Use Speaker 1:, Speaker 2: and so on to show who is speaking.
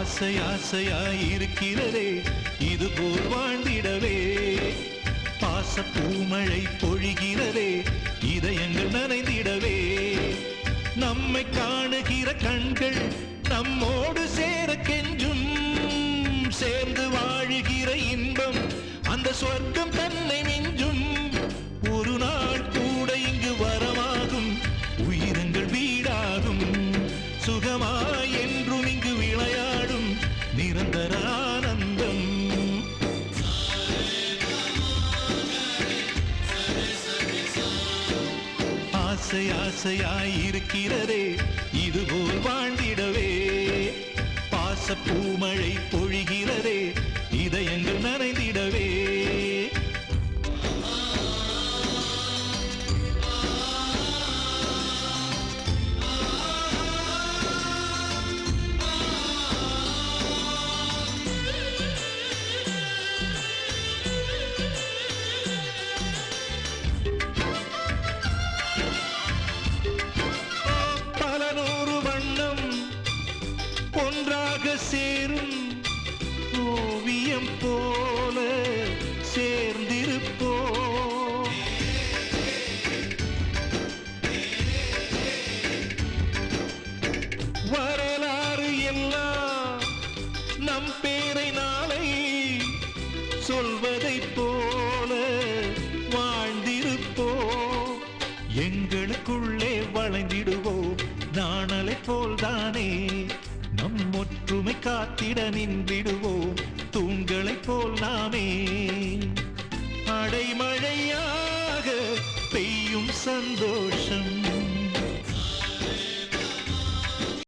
Speaker 1: ஆசை ஆசையாயிருக்கிறதே இது போல் வாழ்ந்திடவே. பாச பூமழை பொழிகிறதே இதயங்கள் நனைந்திடவே. நம்மை காணுகிற கண்கள் நம்மோடு சேர கெஞ்சும். சேர்ந்து வாழுகிற இன்பம் அந்த சொர்க்கம் தன்னை மிஞ்சும். ஒரு நாள் கூட இங்கு வரமாகும், உயிரங்கள் வீடாகும். சுகமாய் என்றும் இங்கு விளையாடும் நிரந்தர ஆனந்தம். ஆசை ஆசையாயிருக்கிறதே இதுபோல் வாழ்ந்திடவே. பாச பூமழை பொழிகிறதே இதயங்கள் நனைந்திடவே. ஒன்றாக சேரும் ஓவியம் போல சேர்ந்திருப்போ. வரலாறு எல்லாம் நம் பேரை நாளை சொல்வதை போல வாழ்ந்திருப்போ. எங்களுக்குள்ளே வளைந்திடுவோம் நாணலை போல்தானே. நம் ஒற்றுமை காத்திட நின்றிடுவோம் தூண்களைப் போல் நாமே. அடைமழையாக பெய்யும் சந்தோஷம்